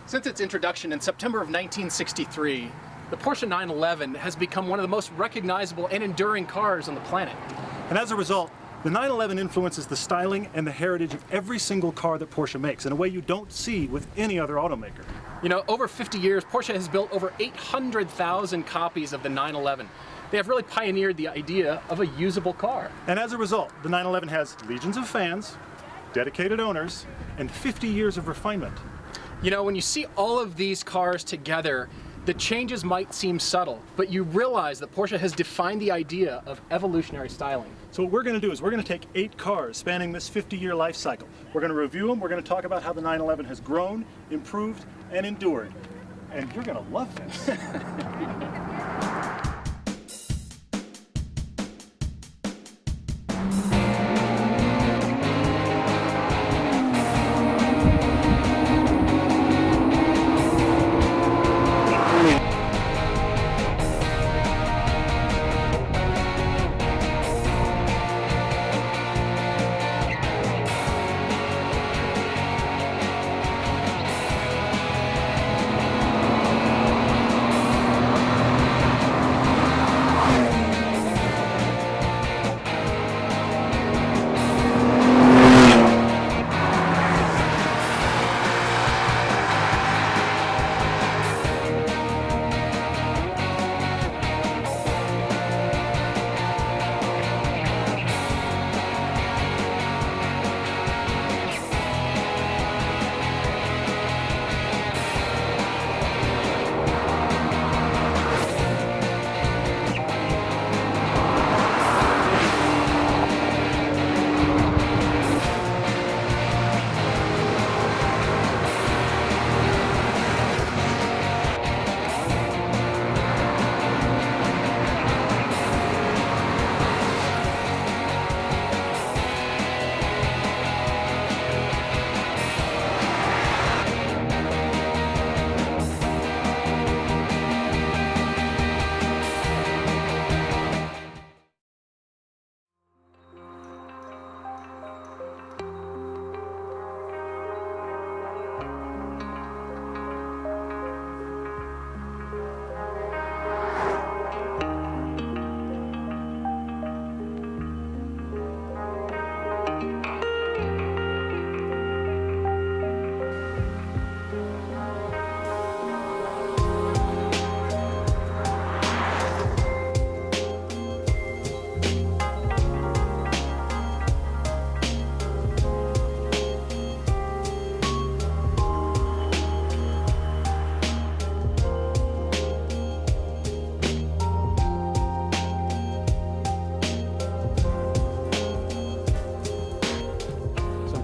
Since its introduction in September of 1963, the Porsche 911 has become one of the most recognizable and enduring cars on the planet. And as a result, the 911 influences the styling and the heritage of every single car that Porsche makes in a way you don't see with any other automaker. You know, over 50 years, Porsche has built over 800,000 copies of the 911. They have really pioneered the idea of a usable car. And as a result, the 911 has legions of fans, dedicated owners, and 50 years of refinement. You know, when you see all of these cars together, the changes might seem subtle, but you realize that Porsche has defined the idea of evolutionary styling. So what we're going to do is we're going to take 8 cars spanning this 50-year life cycle. We're going to review them, we're going to talk about how the 911 has grown, improved, and endured. And you're going to love this.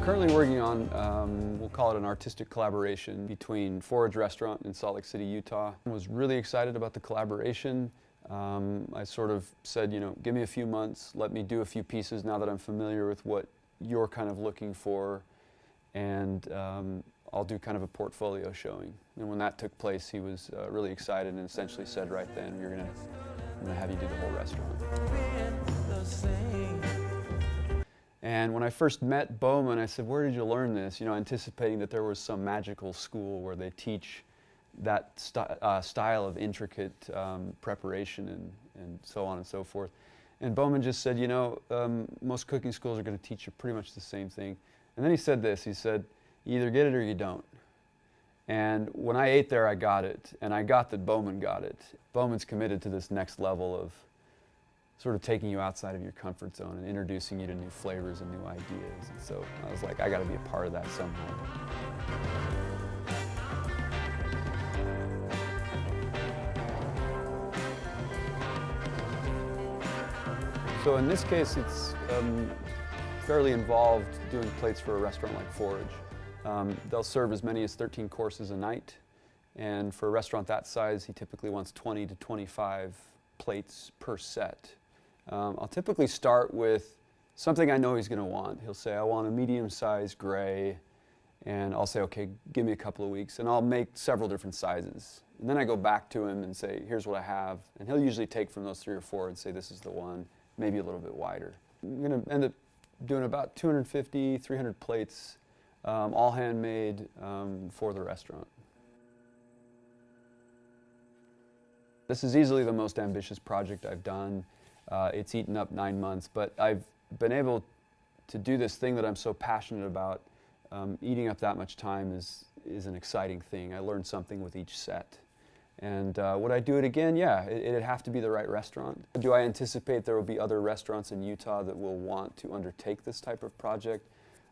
Currently working on, we'll call it an artistic collaboration between Forage Restaurant in Salt Lake City, Utah. I was really excited about the collaboration. I sort of said, you know, give me a few months, let me do a few pieces now that I'm familiar with what you're kind of looking for, and I'll do kind of a portfolio showing. And when that took place, he was really excited and essentially said right then, I'm gonna have you do the whole restaurant. And when I first met Bowman, I said, where did you learn this? You know, anticipating that there was some magical school where they teach that style of intricate preparation and so on and so forth. And Bowman just said, you know, most cooking schools are going to teach you pretty much the same thing. And then he said this, he said, you either get it or you don't. And when I ate there, I got it. And I got that Bowman got it. Bowman's committed to this next level of sort of taking you outside of your comfort zone and introducing you to new flavors and new ideas. And so I was like, I got to be a part of that somehow. So in this case, it's fairly involved doing plates for a restaurant like Forage. They'll serve as many as 13 courses a night. And for a restaurant that size, he typically wants 20 to 25 plates per set. I'll typically start with something I know he's going to want. He'll say, I want a medium-sized gray, and I'll say, okay, give me a couple of weeks, and I'll make several different sizes. And then I go back to him and say, here's what I have, and he'll usually take from those 3 or 4 and say, this is the one, maybe a little bit wider. I'm going to end up doing about 250, 300 plates, all handmade for the restaurant. This is easily the most ambitious project I've done. It's eaten up 9 months, but I've been able to do this thing that I'm so passionate about. Eating up that much time is an exciting thing. I learn something with each set. And would I do it again? Yeah, it'd have to be the right restaurant. Do I anticipate there will be other restaurants in Utah that will want to undertake this type of project?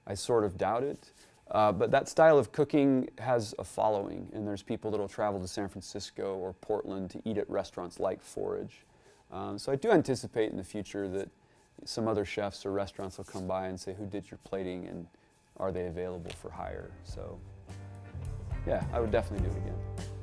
I sort of doubt it. But that style of cooking has a following, and there's people that will travel to San Francisco or Portland to eat at restaurants like Forage. So I do anticipate in the future that some other chefs or restaurants will come by and say, who did your plating and are they available for hire? So yeah, I would definitely do it again.